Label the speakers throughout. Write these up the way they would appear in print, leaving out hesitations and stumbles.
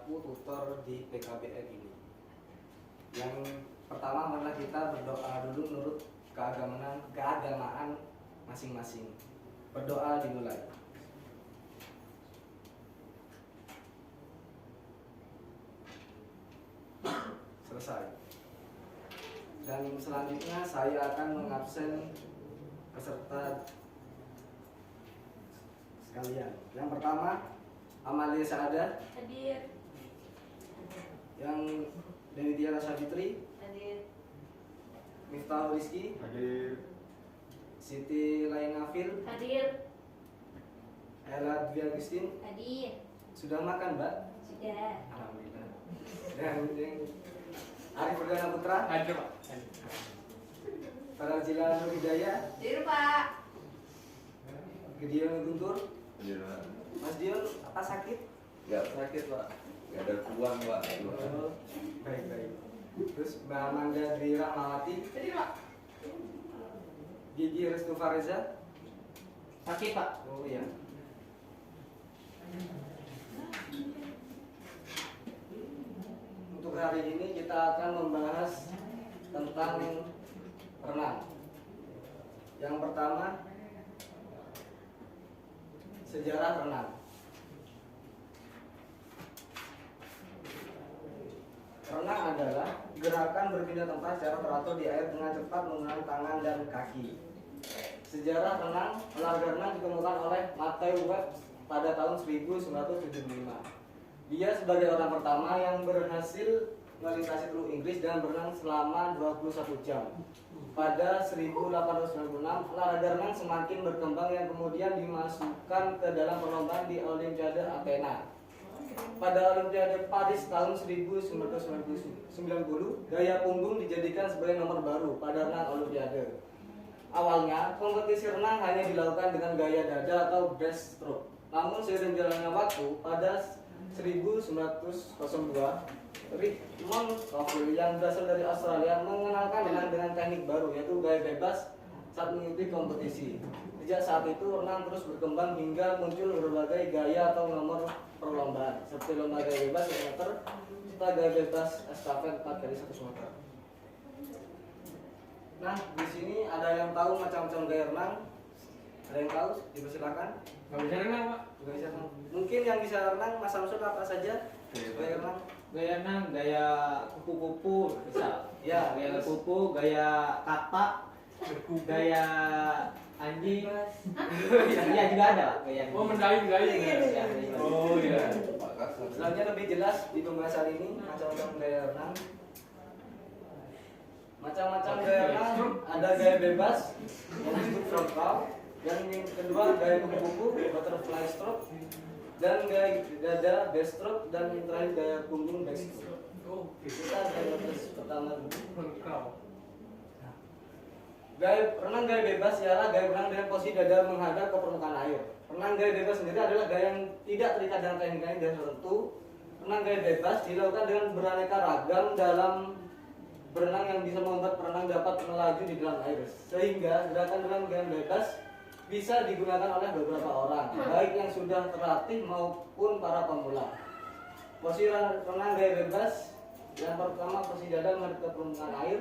Speaker 1: selaku tutor di PKBN ini. Yang pertama adalah kita berdoa dulu menurut keagamaan masing-masing. Berdoa dimulai. Selesai. Dan selanjutnya saya akan mengabsen peserta sekalian. Yang pertama Amalia Saadah
Speaker 2: Hadir.
Speaker 1: Yang Dewi Tiara Savitri
Speaker 2: Hadir.
Speaker 1: Miftahul Rizky
Speaker 3: Hadir.
Speaker 1: Siti Laina Fil
Speaker 2: Hadir.
Speaker 1: Ella Dwi Agustin.
Speaker 2: Hadir.
Speaker 1: Sudah makan, Mbak?
Speaker 2: Sudah.
Speaker 1: Alhamdulillah. Dan yang Arif Perdana Putra
Speaker 3: Hadir, Pak.
Speaker 1: Farajila Nur Hidayah
Speaker 2: Hadir, Pak.
Speaker 1: Gideon Guntur.
Speaker 3: Hadir, Pak.
Speaker 1: Mas Dion, apa sakit?
Speaker 3: Enggak,
Speaker 1: Sakit, Pak.
Speaker 3: enggak ada uang, Pak.
Speaker 1: Oh, baik. Terus Mbak Amanda Dwi Rahmawati,
Speaker 2: Hadir, Pak.
Speaker 1: Gigi Restu Fareza.
Speaker 4: Sakit, Pak.
Speaker 1: Oh iya. Untuk hari ini kita akan membahas tentang renang. Yang pertama, sejarah renang. Renang adalah gerakan berpindah tempat secara teratur di air dengan cepat menggunakan tangan dan kaki. Sejarah renang, olahraga renang ditemukan oleh Matthew Webb pada tahun 1975. Dia sebagai orang pertama yang berhasil melintasi Teluk Inggris dan berenang selama 21 jam. Pada 1896, olahraga renang semakin berkembang yang kemudian dimasukkan ke dalam perlombaan di Olimpiade Athena. Pada Olimpiade Paris tahun 1990, gaya punggung dijadikan sebagai nomor baru pada renang Olimpiade. Awalnya, kompetisi renang hanya dilakukan dengan gaya dada atau breaststroke. Namun seiring jalannya waktu, pada 1902, Richmond Coville yang berasal dari Australia mengenalkan renang dengan teknik baru, yaitu gaya bebas saat mengikuti kompetisi. Sejak saat itu, renang terus berkembang hingga muncul berbagai gaya atau nomor perlombaan, seperti lomba gaya bebas 100 meter, serta gaya bebas estafet 4x100 meter. Nah, di sini ada yang tahu macam-macam gaya renang? Ada yang tahu? Dipersilakan.
Speaker 4: Nggak bisa renang, Pak.
Speaker 1: Nggak bisa renang. Mungkin yang bisa renang Mas Samsul apa saja? Gaya renang.
Speaker 4: Gaya renang, gaya kupu-kupu bisa.
Speaker 1: Ya,
Speaker 4: Gaya
Speaker 1: terus?
Speaker 4: kupu, gaya katak, gaya anjing. Iya juga ada, Pak, gaya anjing.
Speaker 3: Oh, mendayung.
Speaker 4: Iya.
Speaker 3: Oh, iya.
Speaker 1: Selanjutnya lebih jelas di pembahasan ini macam-macam gaya renang. Macam-macam gaya renang, ada gaya bebas yang disebut front crawl, yang kedua gaya kupu-kupu butterfly stroke, dan gaya dada backstroke, dan yang terakhir gaya punggung backstroke. Kita gaya pertama dulu. Renang gaya bebas ialah gaya renang dengan posisi dada menghadap ke permukaan air. Renang gaya bebas sendiri adalah gaya yang tidak terikat dengan teknik dan tertentu. Renang gaya bebas dilakukan dengan beraneka ragam dalam berenang yang bisa membuat perenang dapat melaju di dalam air, sehingga gerakan renang gaya bebas bisa digunakan oleh beberapa orang, baik yang sudah terlatih maupun para pemula. Posisi renang gaya bebas, yang pertama posisi dada menghadap ke permukaan air,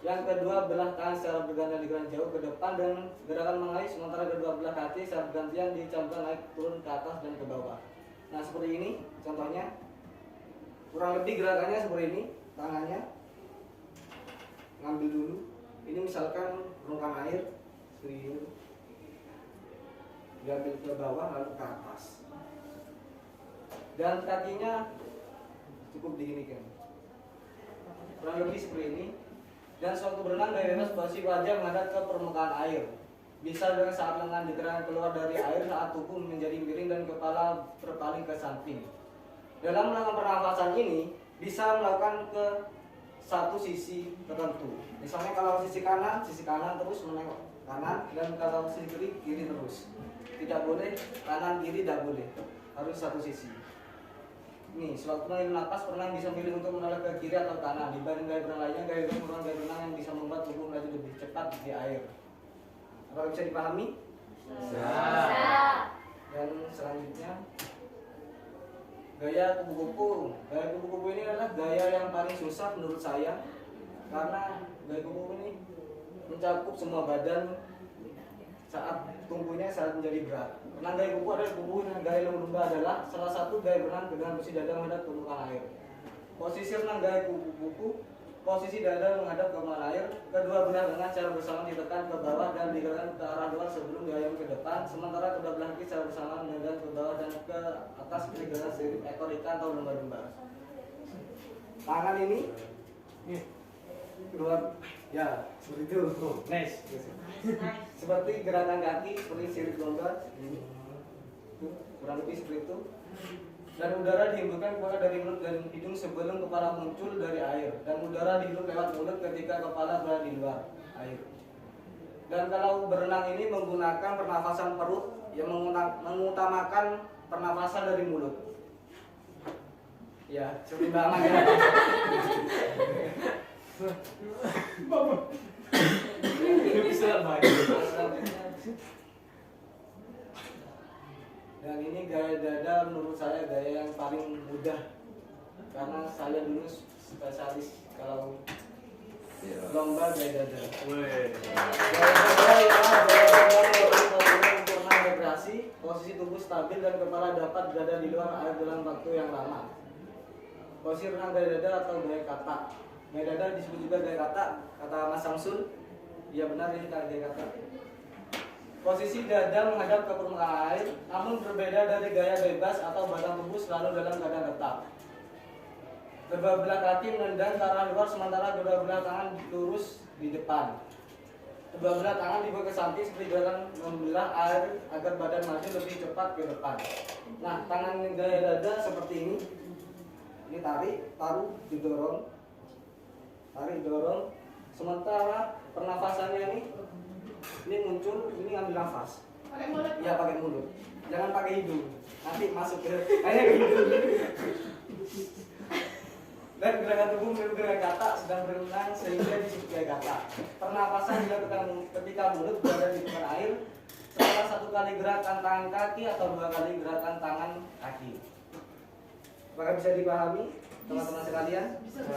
Speaker 1: yang kedua belah tangan secara bergantian digerakkan jauh ke depan dan gerakan mengayuh, sementara kedua belah kaki secara bergantian dicamkan naik turun ke atas dan ke bawah. Nah, seperti ini contohnya, kurang lebih gerakannya seperti ini. Tangannya ngambil dulu, ini misalkan permukaan air seperti ini, diambil ke bawah lalu ke atas, dan kakinya cukup diginikan, kurang lebih seperti ini. Dan sewaktu berenang gaya bebas posisi wajah menghadap ke permukaan air, bisa dengan saat lengan digerakkan keluar dari air saat tubuh menjadi miring dan kepala berpaling ke samping. Dalam melakukan pernafasan ini bisa melakukan ke satu sisi tertentu. Misalnya kalau sisi kanan terus menengok kanan, dan kalau sisi kiri, kiri terus. Tidak boleh kanan kiri, tidak boleh, harus satu sisi. Nih, sewaktu mengambil napas, perenang bisa memilih untuk menoleh ke kiri atau kanan. Dibanding gaya berenang lainnya, gaya berenang merupakan gaya berenang yang bisa membuat tubuh melaju lebih cepat di air. Apakah bisa dipahami?
Speaker 2: Bisa.
Speaker 1: Dan selanjutnya Gaya kupu-kupu. Gaya kupu-kupu ini adalah gaya yang paling susah menurut saya karena gaya kupu-kupu ini mencakup semua badan saat tumpunya saat menjadi berat. Renang gaya kupu adalah kupu dan gaya lumba adalah salah satu gaya berenang dengan posisi dada menghadap ke permukaan air. Posisi renang gaya kupu-kupu, posisi dada menghadap ke permukaan air, kedua belah lengan secara bersamaan ditekan ke bawah dan digerakkan ke arah luar sebelum diayun ke depan, sementara kedua belah kaki secara bersamaan menendang ke bawah dan ke atas seperti gerakan sirip ekor ikan atau lumba-lumba. Tangan ini kedua ya seperti itu.
Speaker 4: Nice.
Speaker 1: Seperti gerakan kaki seperti sirip lomba ini. Kurang lebih seperti itu. Dan udara dihembuskan keluar dari mulut dan hidung sebelum kepala muncul dari air, dan udara dihirup lewat mulut ketika kepala berada di luar air. Dan kalau berenang ini menggunakan pernafasan perut yang mengutamakan pernafasan dari mulut. Ya, seperti banget ya.
Speaker 4: Bisa lagi.
Speaker 1: Dan ini gaya dada menurut saya gaya yang paling mudah karena saya dulu spesialis kalau lomba gaya dada. Gaya dada ialah gaya dada yang populer untuk renang rekreasi, posisi tubuh stabil dan kepala dapat berada di luar air dalam waktu yang lama. Posisi renang gaya dada atau gaya kata. Gaya dada disebut juga gaya kata Mas Samsul. Iya benar ini gaya kata. Posisi dada menghadap ke permukaan air, namun berbeda dari gaya bebas atau batang tubuh selalu dalam keadaan tetap. Kedua belah kaki menendang ke arah luar sementara kedua belah tangan lurus di depan. Kedua belah tangan dibawa ke samping seperti gerakan membelah air agar badan maju lebih cepat ke depan. Nah, tangan gaya dada seperti ini. Ini tarik, taruh, didorong. Tarik, dorong. Sementara pernafasannya ini muncul, ini ngambil nafas.
Speaker 2: Pakai mulut.
Speaker 1: Iya pakai mulut. Jangan pakai hidung. Nanti masuk ke kayak hidung. Dan gerakan tubuh mirip gerakan kata sedang berenang sehingga disebut gaya kata. Pernapasan dilakukan ketika mulut berada di permukaan air setelah satu kali gerakan tangan kaki atau dua kali gerakan tangan kaki. Apakah bisa dipahami teman-teman sekalian?
Speaker 2: Bisa.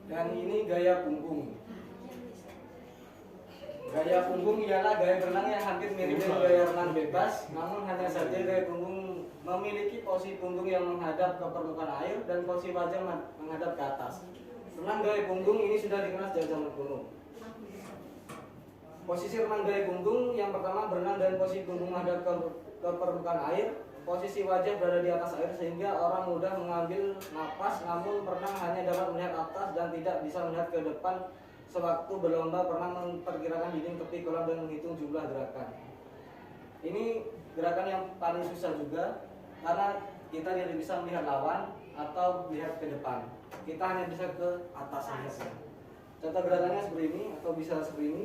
Speaker 1: Dan ini gaya punggung. Gaya punggung ialah gaya berenang yang hampir mirip dengan gaya renang bebas, namun hanya saja gaya punggung memiliki posisi punggung yang menghadap ke permukaan air dan posisi wajah menghadap ke atas. Renang gaya punggung ini sudah dikenal sejak zaman kuno. Posisi renang gaya punggung yang pertama berenang dan posisi punggung menghadap ke permukaan air. Posisi wajah berada di atas air sehingga orang mudah mengambil napas, namun perenang hanya dapat melihat atas dan tidak bisa melihat ke depan sewaktu berlomba. Pernah memperkirakan dinding tepi kolam dan menghitung jumlah gerakan. Ini gerakan yang paling susah juga karena kita tidak bisa melihat lawan atau melihat ke depan. Kita hanya bisa ke atas saja. Contoh gerakannya seperti ini atau bisa seperti ini.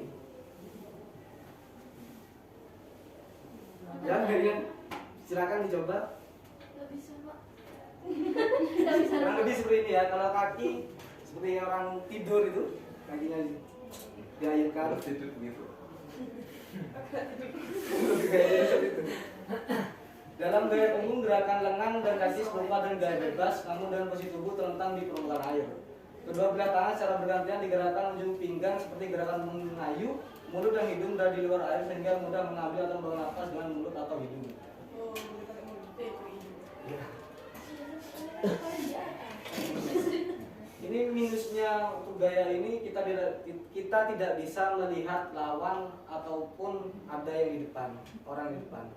Speaker 1: Ya, kalian silakan dicoba.
Speaker 2: Nggak bisa, Pak. Nggak bisa.
Speaker 1: Kurang lebih seperti ini ya. Kalau kaki seperti orang tidur itu, kakinya diayunkan.
Speaker 3: Tidur gitu.
Speaker 1: Dalam gaya punggung, gerakan lengan dan kaki serupa dengan gaya bebas, namun dengan posisi tubuh terlentang di permukaan air. Kedua belah tangan secara bergantian digerakkan ujung pinggang seperti gerakan mengayuh. Mulut dan hidung berada di luar air sehingga mudah mengambil atau membuang nafas dengan mulut atau hidung.
Speaker 2: Oh, pakai mulut.
Speaker 1: Ya. Ini minusnya untuk gaya ini kita tidak bisa melihat lawan ataupun ada yang di depan, orang di depan.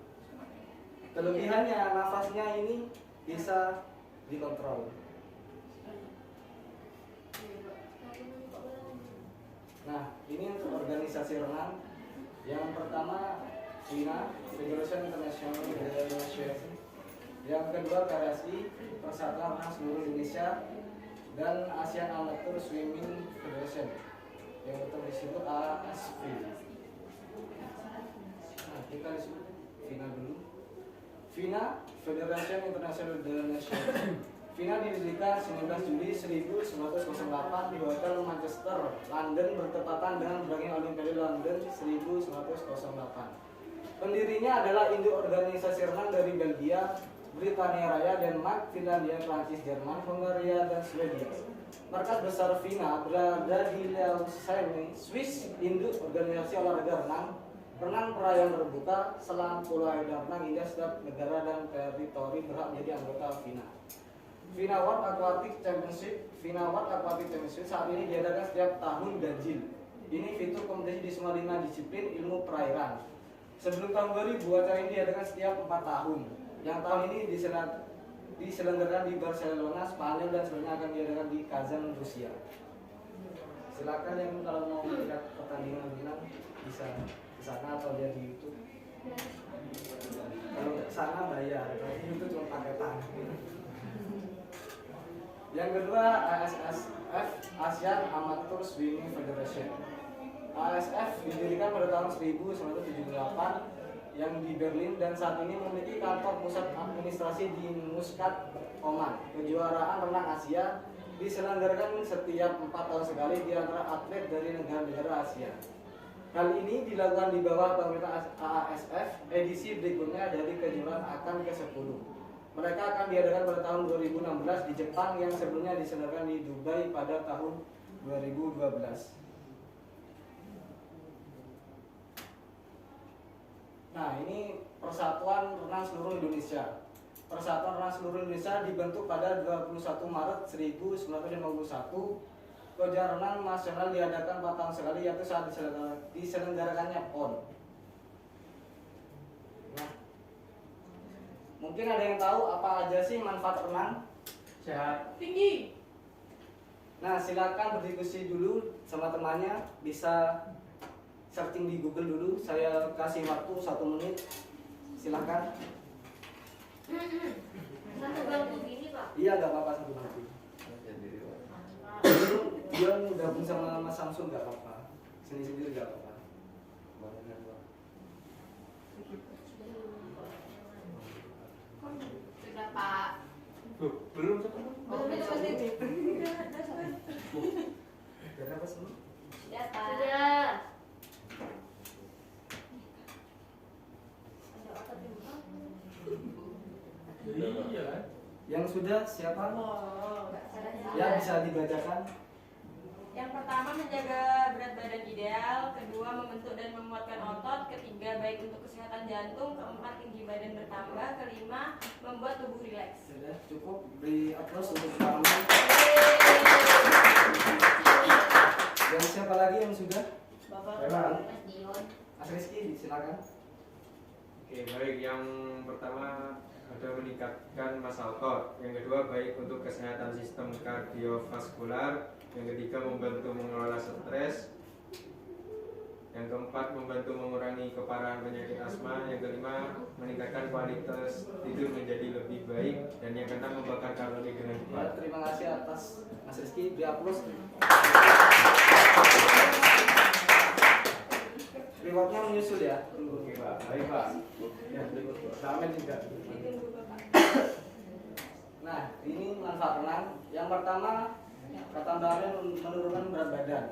Speaker 1: Kelebihannya nafasnya ini bisa dikontrol. Nah, ini untuk organisasi renang. Yang pertama FINA, Federation International Association. Yang kedua PRSI, Persatuan Renang Seluruh Indonesia, dan Asian Amateur Swimming Federation, yang betul disebut ASF. Nah, kita disebut FINA dulu. FINA, Federation International Association. FINA didirikan 19 Juli 1908 di Hotel Manchester, London, bertepatan dengan berakhirnya Olimpiade London 1908. Pendirinya adalah induk organisasi renang dari Belgia, Britania Raya, Denmark, Finlandia, Prancis, Jerman, Hungaria, dan Swedia. Markas besar FINA berada di Lausanne, Swiss. Induk organisasi olahraga renang perayaan terbuka, selam, pulau dan renang indah setiap negara dan teritori berhak menjadi anggota FINA. FINA World Aquatic Championship saat ini diadakan setiap tahun ganjil. Ini fitur kompetisi di semua 5 disiplin ilmu perairan. Sebelum tahun 2000, acara ini diadakan setiap 4 tahun. Yang tahun ini diselenggarakan di Barcelona, Spanyol, dan selanjutnya akan diadakan di Kazan, Rusia. Silakan yang kalau mau melihat pertandingan renang bisa ke sana atau lihat di YouTube. Kalau ke sana bayar, kalau di YouTube cuma pakai tangan. Yang kedua, ASSF, Asian Amateur Swimming Federation. ASF didirikan pada tahun 1978 yang di Berlin dan saat ini memiliki kantor pusat administrasi di Muscat, Oman. Kejuaraan renang Asia diselenggarakan setiap 4 tahun sekali di antara atlet dari negara-negara Asia. Hal ini dilakukan di bawah pemerintah ASF. Edisi berikutnya dari kejuaraan akan ke-10. Mereka akan diadakan pada tahun 2016 di Jepang yang sebelumnya diselenggarakan di Dubai pada tahun 2012. Nah, ini Persatuan Renang Seluruh Indonesia. Persatuan Renang Seluruh Indonesia dibentuk pada 21 Maret 1951. Kejuaraan renang nasional diadakan 4 tahun sekali, yaitu saat diselenggarakannya PON. Nah, mungkin ada yang tahu apa aja sih manfaat renang?
Speaker 4: Sehat.
Speaker 2: Tinggi.
Speaker 1: Nah, silakan berdiskusi dulu sama temannya, bisa searching di Google dulu. Saya kasih waktu 1 menit. Silakan.
Speaker 2: Satu bangku gini, Pak.
Speaker 1: Iya, nggak apa-apa 1 menit. Dia gabung sama Mas Samsul nggak apa-apa. Sendiri-sendiri nggak apa-apa.
Speaker 2: Sudah, Pak.
Speaker 3: Belum
Speaker 2: Oh, sudah.
Speaker 1: Berapa sih?
Speaker 2: Sudah, Pak. Sudah. Ada otot di muka?
Speaker 4: Iya kan?
Speaker 1: Yang sudah siapa? Ya, bisa dibacakan.
Speaker 5: Yang pertama, menjaga berat badan ideal. Kedua, membentuk dan menguatkan otot. Ketiga, baik untuk kesehatan jantung. Keempat, tinggi badan bertambah. Kelima, membuat tubuh rileks.
Speaker 1: Sudah cukup, beri aplaus untuk kamu. Dan siapa lagi yang sudah?
Speaker 5: Bapak.
Speaker 2: Mas Dion.
Speaker 1: Mas Rizky, silakan.
Speaker 6: Oke, baik. Yang pertama ada meningkatkan massa otot. Yang kedua, baik untuk kesehatan sistem kardiovaskular. Yang ketiga, membantu mengelola stres. Yang keempat, membantu mengurangi keparahan penyakit asma. Yang kelima, meningkatkan kualitas tidur menjadi lebih baik. Dan yang keenam, membakar kalori dengan
Speaker 1: Ya,
Speaker 6: cepat.
Speaker 1: terima kasih atas Mas Rizky, beri aplaus. Rewardnya menyusul ya.
Speaker 3: Oke Pak, baik Pak.
Speaker 1: Ya, berikut. Sama juga.
Speaker 5: Ditunggu Bapak.
Speaker 1: Nah, ini manfaat renang. Yang pertama, kata tambahannya menurunkan berat badan.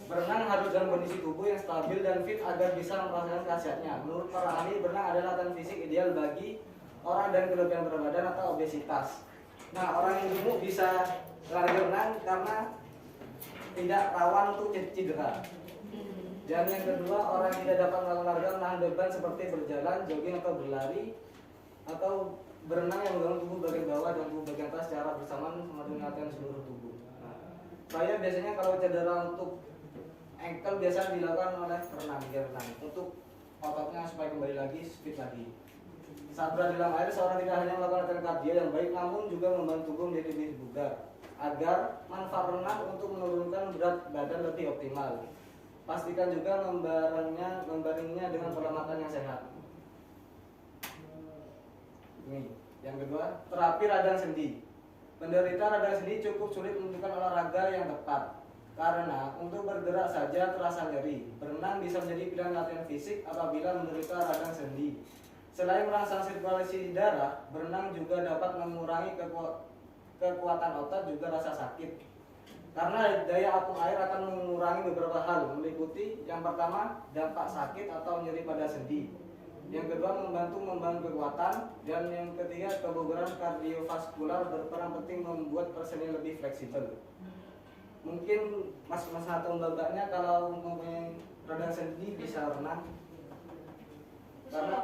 Speaker 1: Berenang harus dalam kondisi tubuh yang stabil dan fit agar bisa merasakan khasiatnya. Menurut para ahli, berenang adalah latihan fisik ideal bagi orang dan kelebihan berat badan atau obesitas. Nah, orang yang gemuk bisa lari renang karena tidak rawan untuk cedera. Dan yang kedua, orang yang tidak dapat melakukan olahraga menahan beban seperti berjalan, jogging atau berlari atau berenang yang menggabungkan tubuh bagian bawah dan tubuh bagian atas secara bersamaan sama dengan latihan seluruh tubuh. Nah, saya biasanya kalau cedera untuk ankle biasa dilakukan oleh renang. Untuk ototnya supaya kembali lagi fit lagi. Saat berada dalam air, seorang tidak hanya melakukan latihan kardio yang baik, namun juga membantu tubuh menjadi lebih bugar. Agar manfaat renang untuk menurunkan berat badan lebih optimal. Pastikan juga membaringnya dengan pola makan yang sehat. Ini yang kedua, terapi radang sendi. Penderita radang sendi cukup sulit menentukan olahraga yang tepat karena untuk bergerak saja terasa nyeri. Berenang bisa menjadi pilihan latihan fisik apabila menderita radang sendi. Selain merangsang sirkulasi darah, berenang juga dapat mengurangi kekuatan otot juga rasa sakit. Karena daya apung air akan mengurangi beberapa hal, meliputi yang pertama dampak sakit atau nyeri pada sendi. Yang kedua membantu membangun kekuatan, dan yang ketiga kebugaran kardiovaskular berperan penting membuat personil lebih fleksibel. Mungkin mas-mas atau mbak-mbaknya kalau mempunyai radang sendi bisa renang. Karena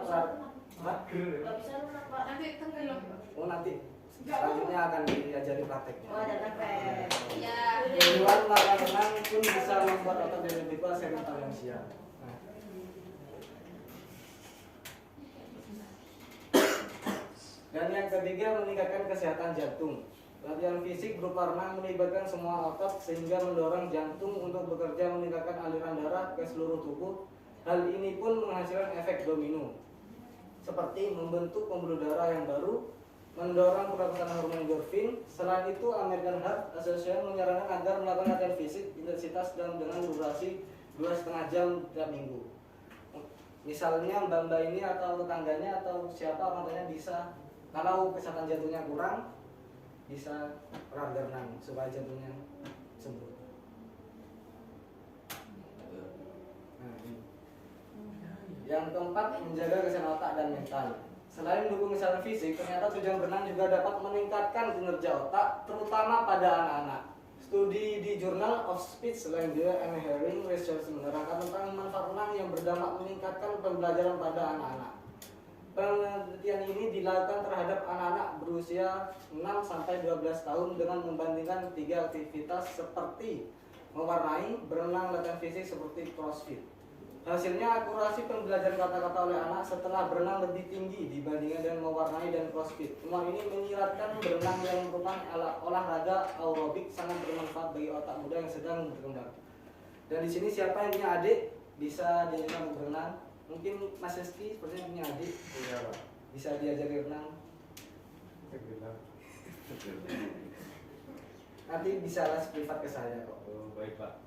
Speaker 2: Nggak bisa lunak, Pak.
Speaker 5: Nanti tenggelam.
Speaker 1: oh nanti selanjutnya akan diajari prakteknya.
Speaker 2: Oh, ada praktek.
Speaker 5: Ya.
Speaker 1: Tujuan melakukan renang pun bisa membuat otot jadi lebih kuat serta yang siap. Dan yang ketiga meningkatkan kesehatan jantung. Latihan fisik berupa renang melibatkan semua otot sehingga mendorong jantung untuk bekerja meningkatkan aliran darah ke seluruh tubuh. Hal ini pun menghasilkan efek domino, seperti membentuk pembuluh darah yang baru, mendorong produksi hormon endorfin. Selain itu, American Heart Association menyarankan agar melakukan latihan fisik intensitas dan dengan durasi 2,5 jam tiap minggu. Misalnya mbak-mbak ini atau tetangganya atau siapa orang tuanya bisa, kalau kesehatan jantungnya kurang, bisa olahraga renang supaya jantungnya sembuh. Nah, ini. Yang keempat, menjaga kesehatan otak dan mental. Selain mendukung kesehatan fisik, ternyata tujuan berenang juga dapat meningkatkan kinerja otak, terutama pada anak-anak. Studi di Journal of Speech Language and Hearing Research menerangkan tentang manfaat renang yang berdampak meningkatkan pembelajaran pada anak-anak. Penelitian ini dilakukan terhadap anak-anak berusia 6-12 tahun dengan membandingkan 3 aktivitas seperti mewarnai, berenang, latihan fisik seperti crossfit. Hasilnya akurasi pembelajaran kata-kata oleh anak setelah berenang lebih tinggi dibandingkan dengan mewarnai dan crossfit. Semua ini menyiratkan berenang yang merupakan olahraga aerobik sangat bermanfaat bagi otak muda yang sedang berkembang. Dan di sini siapa yang punya adik bisa diajarkan untuk berenang? Mungkin Mas Rizky sepertinya punya adik.
Speaker 3: Iya Pak.
Speaker 1: Bisa diajari renang.
Speaker 3: Tenggelam.
Speaker 1: Nanti bisa les privat ke saya kok.
Speaker 3: Oh baik Pak.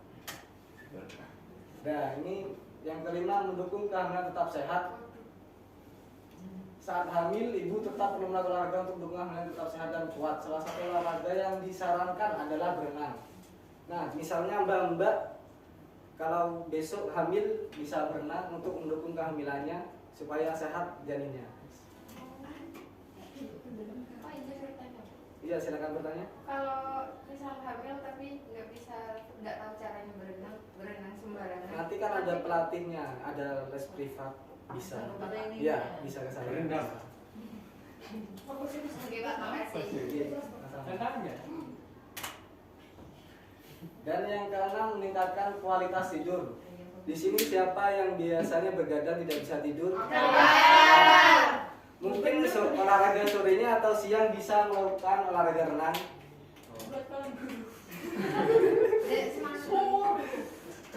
Speaker 1: Nah ini yang kelima, mendukung kehamilan tetap sehat. Saat hamil, ibu tetap perlu melakukan olahraga untuk mendukung kehamilan tetap sehat dan kuat. Salah satu olahraga yang disarankan adalah berenang. Nah, misalnya mbak-mbak kalau besok hamil bisa berenang untuk mendukung kehamilannya supaya sehat janinnya.
Speaker 5: Pak, izin bertanya.
Speaker 1: Iya, silakan bertanya.
Speaker 5: Kalau misal hamil tapi nggak tahu caranya berenang sembarangan.
Speaker 1: Nanti kan ada pelatihnya, ada les privat, bisa. Iya, bisa ke saya.
Speaker 3: Berenang.
Speaker 5: Oke Pak, makasih.
Speaker 1: Iya,
Speaker 3: Tentangnya.
Speaker 1: Dan yang keenam, meningkatkan kualitas tidur. Di sini siapa yang biasanya begadang tidak bisa tidur? Mungkin olahraga sorenya atau siang bisa melakukan olahraga renang.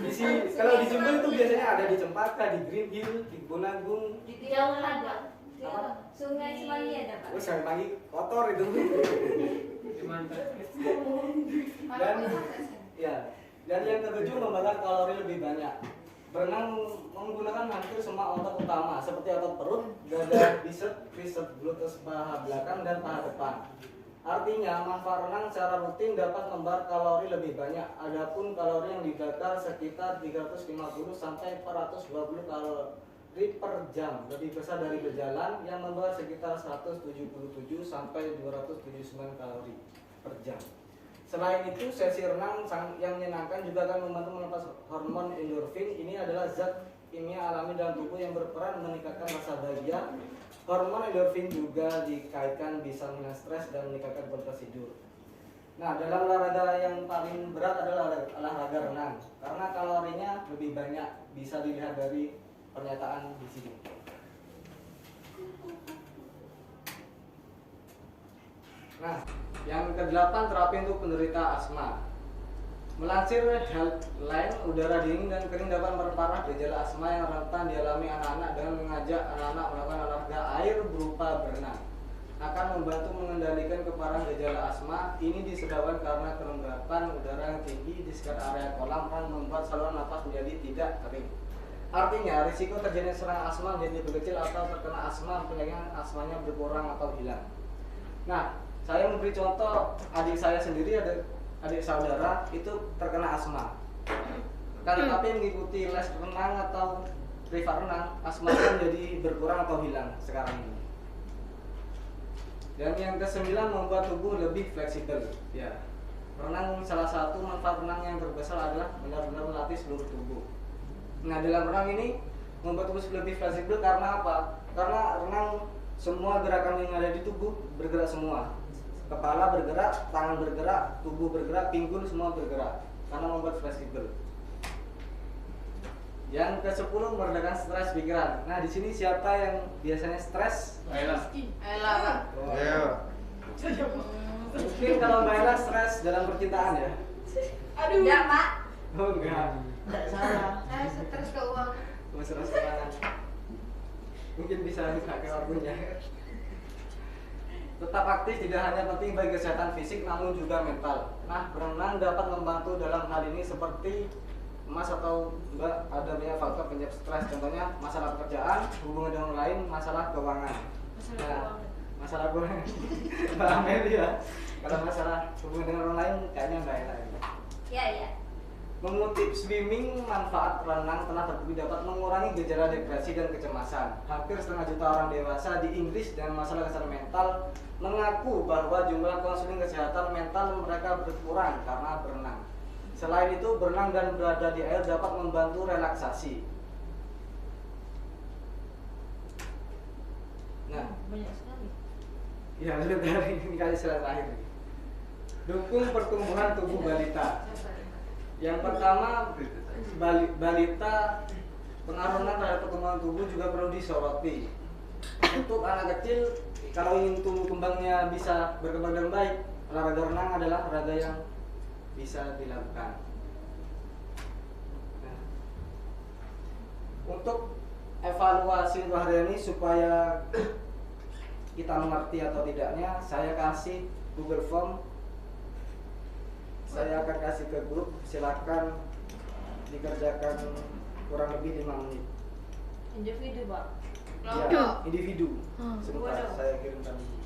Speaker 1: Di sini kalau di Jember itu biasanya ada di Cempaka, di Green Hill, di Gunung.
Speaker 2: Di Jauh ada. Sungai Semanggi ada, Pak.
Speaker 1: Oh, sampai pagi kotor itu. Dan yang ketujuh, membakar kalori lebih banyak. Berenang menggunakan hampir semua otot utama seperti otot perut, dada, bicep, gluteus paha belakang dan paha depan. Artinya manfaat renang secara rutin dapat membakar kalori lebih banyak. Adapun kalori yang dibakar sekitar 350 sampai 420 kalori per jam, lebih besar dari berjalan yang membakar sekitar 177 sampai 279 kalori per jam. Selain itu, sesi renang yang menyenangkan juga akan membantu melepas hormon endorfin. Ini adalah zat kimia alami dalam tubuh yang berperan meningkatkan rasa bahagia. Hormon endorfin juga dikaitkan bisa dengan stres dan meningkatkan kualitas tidur. Nah, dalam olahraga yang paling berat adalah olahraga renang karena kalorinya lebih banyak, bisa dilihat dari pernyataan di sini. Nah, yang ke-8, terapi untuk penderita asma. Melansir Healthline, udara dingin dan kering dapat memperparah gejala asma yang rentan dialami anak-anak dengan mengajak anak-anak melakukan olahraga air berupa berenang. Akan membantu mengendalikan keparahan gejala asma. Ini disebabkan karena kelembapan udara yang tinggi di sekitar area kolam renang membuat saluran nafas menjadi tidak kering. Artinya, risiko terjadinya serangan asma menjadi lebih kecil atau terkena asma penyakit asmanya berkurang atau hilang. Nah, saya memberi contoh adik saya sendiri, ada adik saudara itu terkena asma. Tapi mengikuti les renang atau privat renang, asmanya menjadi berkurang atau hilang sekarang ini. Dan yang kesembilan, membuat tubuh lebih fleksibel. Ya, renang salah satu manfaat renang yang terbesar adalah benar-benar melatih seluruh tubuh. Nah, dalam renang ini membuat tubuh lebih fleksibel karena apa? Karena renang semua gerakan yang ada di tubuh bergerak semua. Kepala bergerak, tangan bergerak, tubuh bergerak, pinggul semua bergerak karena membuat fleksibel. Yang ke-10, meredakan stres pikiran. Nah, di sini siapa yang biasanya stres?
Speaker 3: Ayolah.
Speaker 2: Elah.
Speaker 1: Oh.
Speaker 6: Ayo.
Speaker 1: Mungkin kalau Mbak Ella stres dalam percintaan ya?
Speaker 5: Aduh.
Speaker 2: Enggak, Pak.
Speaker 1: Oh enggak.
Speaker 4: Enggak salah.
Speaker 2: Saya stres ke uang.
Speaker 1: Masalah serangan. Mungkin bisa dipakai waktunya. Tetap aktif tidak hanya penting bagi kesehatan fisik namun juga mental. Nah, berenang dapat membantu dalam hal ini seperti Mas atau Mbak ada banyak faktor penyebab stres, contohnya masalah pekerjaan, hubungan dengan orang lain, masalah keuangan. Masalah keuangan. Mbak Amelia ya. Kalau masalah hubungan dengan orang lain kayaknya Mbak Ella ini.
Speaker 2: Iya, iya.
Speaker 1: Mengutip swimming, manfaat renang telah terbukti dapat mengurangi gejala depresi dan kecemasan. Hampir setengah juta orang dewasa di Inggris dengan masalah kesehatan mental mengaku bahwa jumlah konseling kesehatan mental mereka berkurang karena berenang. Selain itu, berenang dan berada di air dapat membantu relaksasi. Nah,
Speaker 5: Banyak sekali.
Speaker 1: ya sebentar, ini kali terakhir. Dukung pertumbuhan tubuh balita. Yang pertama, balita, pengaruh renang terhadap pertumbuhan tubuh juga perlu disoroti. Untuk anak kecil, kalau ingin tumbuh kembangnya bisa berkembang dengan baik, olahraga renang adalah olahraga yang bisa dilakukan. Nah, untuk evaluasi untuk hari ini supaya kita mengerti atau tidaknya, saya kasih Google Form. Saya akan kasih ke grup, silakan dikerjakan kurang lebih 5 menit.
Speaker 5: Individu, Pak.
Speaker 1: Ya, individu. Sebentar,
Speaker 5: Waduh.
Speaker 1: saya kirimkan dulu.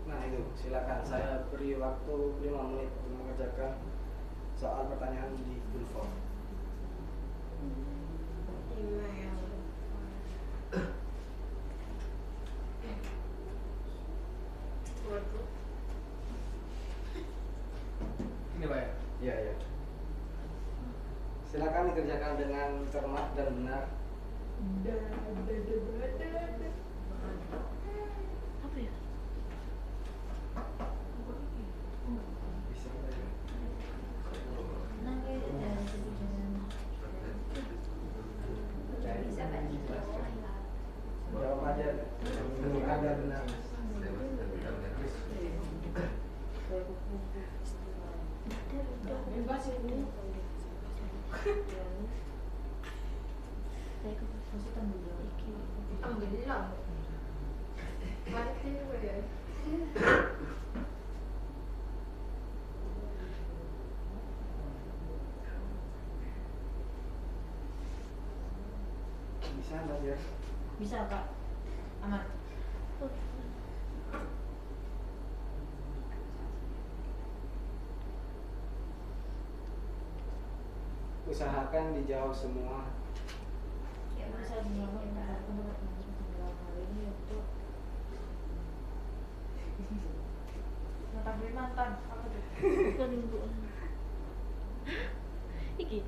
Speaker 1: Nah itu, silakan saya beri waktu 5 menit untuk mengerjakan soal pertanyaan di Google Form.
Speaker 3: Ini Pak ya?
Speaker 1: Iya, iya. Silakan dikerjakan dengan cermat dan benar.
Speaker 2: Apa ya?
Speaker 1: Bisa saja.
Speaker 2: Bisa Pak.
Speaker 1: Jawab aja. Ada benar.
Speaker 5: Bebas ini.
Speaker 2: Alhamdulillah. Mati ya.
Speaker 1: Bisa Mas ya.
Speaker 5: Bisa, Pak. Aman.
Speaker 1: Usahakan dijawab semua.
Speaker 2: Ya, Mas.
Speaker 5: Bisa dilakukan dalam hal ini untuk mengetahui mantan. Apa tuh?
Speaker 2: Iki.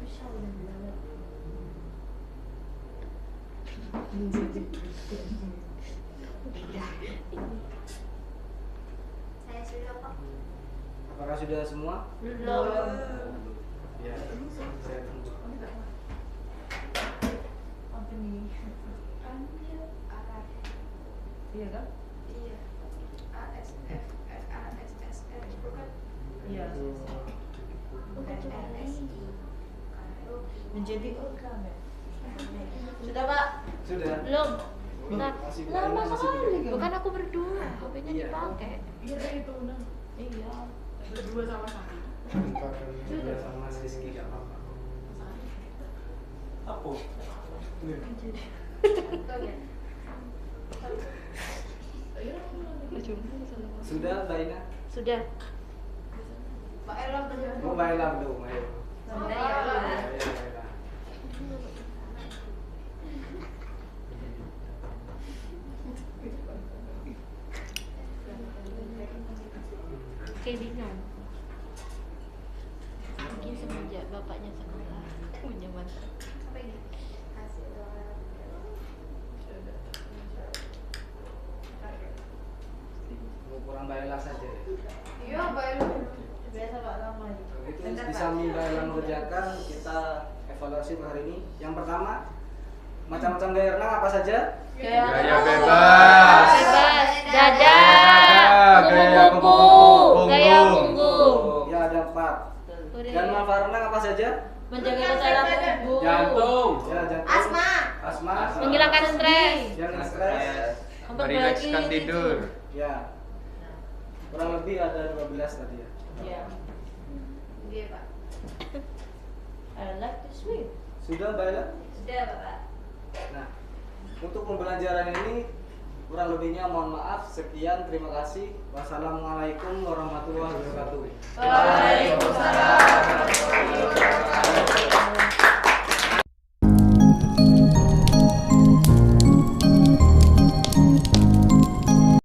Speaker 5: Bisa benar-benar.
Speaker 2: Saya sudah Pak.
Speaker 1: Apakah sudah semua?
Speaker 2: Belum.
Speaker 1: Ya. Saya tunggu.
Speaker 5: Apa nih? Iya kan?
Speaker 2: Iya. ASF, FASSR itu kan.
Speaker 5: Iya.
Speaker 1: Itu
Speaker 7: menjadi organ ya. Sudah Pak?
Speaker 1: Sudah.
Speaker 2: Belum. Bentar.
Speaker 1: Masih
Speaker 7: Lama
Speaker 1: banyak, masih
Speaker 7: sekali
Speaker 1: banyak.
Speaker 7: kan?
Speaker 2: Bukan aku berdua, HP-nya
Speaker 1: Iya.
Speaker 2: dipakai.
Speaker 7: Iya dari itu nah. Iya. Berdua sama-sama.
Speaker 1: Sudah sama Rizky gak apa-apa.
Speaker 3: Apa?
Speaker 1: Sudah, Mbak Ina?
Speaker 2: Sudah.
Speaker 7: Pak Elon tadi.
Speaker 1: Oh, Mbak Ella belum, ayo.
Speaker 2: Sudah ya, Pak.
Speaker 1: Ayo, Mbak Ella.
Speaker 2: Kayak bingung. Mungkin semenjak bapaknya sekolah punya mantap.
Speaker 5: Apa ini? Hasil
Speaker 1: Kurang Mbak Ella saja.
Speaker 7: Iya Pak Elon. Biasa Pak lama itu.
Speaker 1: Itu di samping Mbak Ella mengerjakan, kita evaluasi per hari ini. Yang pertama, macam-macam gaya renang apa saja?
Speaker 6: Gaya bebas.
Speaker 2: Bebas, dada,
Speaker 6: Gaya
Speaker 2: kupu-kupu, gaya
Speaker 6: punggung.
Speaker 2: punggung.
Speaker 1: Ya ada 4. Dan manfaat renang apa saja?
Speaker 2: Menjaga kesehatan tubuh.
Speaker 3: Jantung.
Speaker 1: Ya jantung.
Speaker 5: asma.
Speaker 1: Asma.
Speaker 2: Menghilangkan stres.
Speaker 1: Jangan stres.
Speaker 6: Merilekskan tidur.
Speaker 1: Ya. Kurang lebih ada 12 tadi ya.
Speaker 7: Iya.
Speaker 5: Iya Pak.
Speaker 7: I like to swim.
Speaker 1: Sudah Mbak Ella?
Speaker 5: Sudah Bapak.
Speaker 1: Nah, untuk pembelajaran ini kurang lebihnya mohon maaf. Sekian, terima kasih. Wassalamualaikum warahmatullahi wabarakatuh.
Speaker 7: Waalaikumsalam.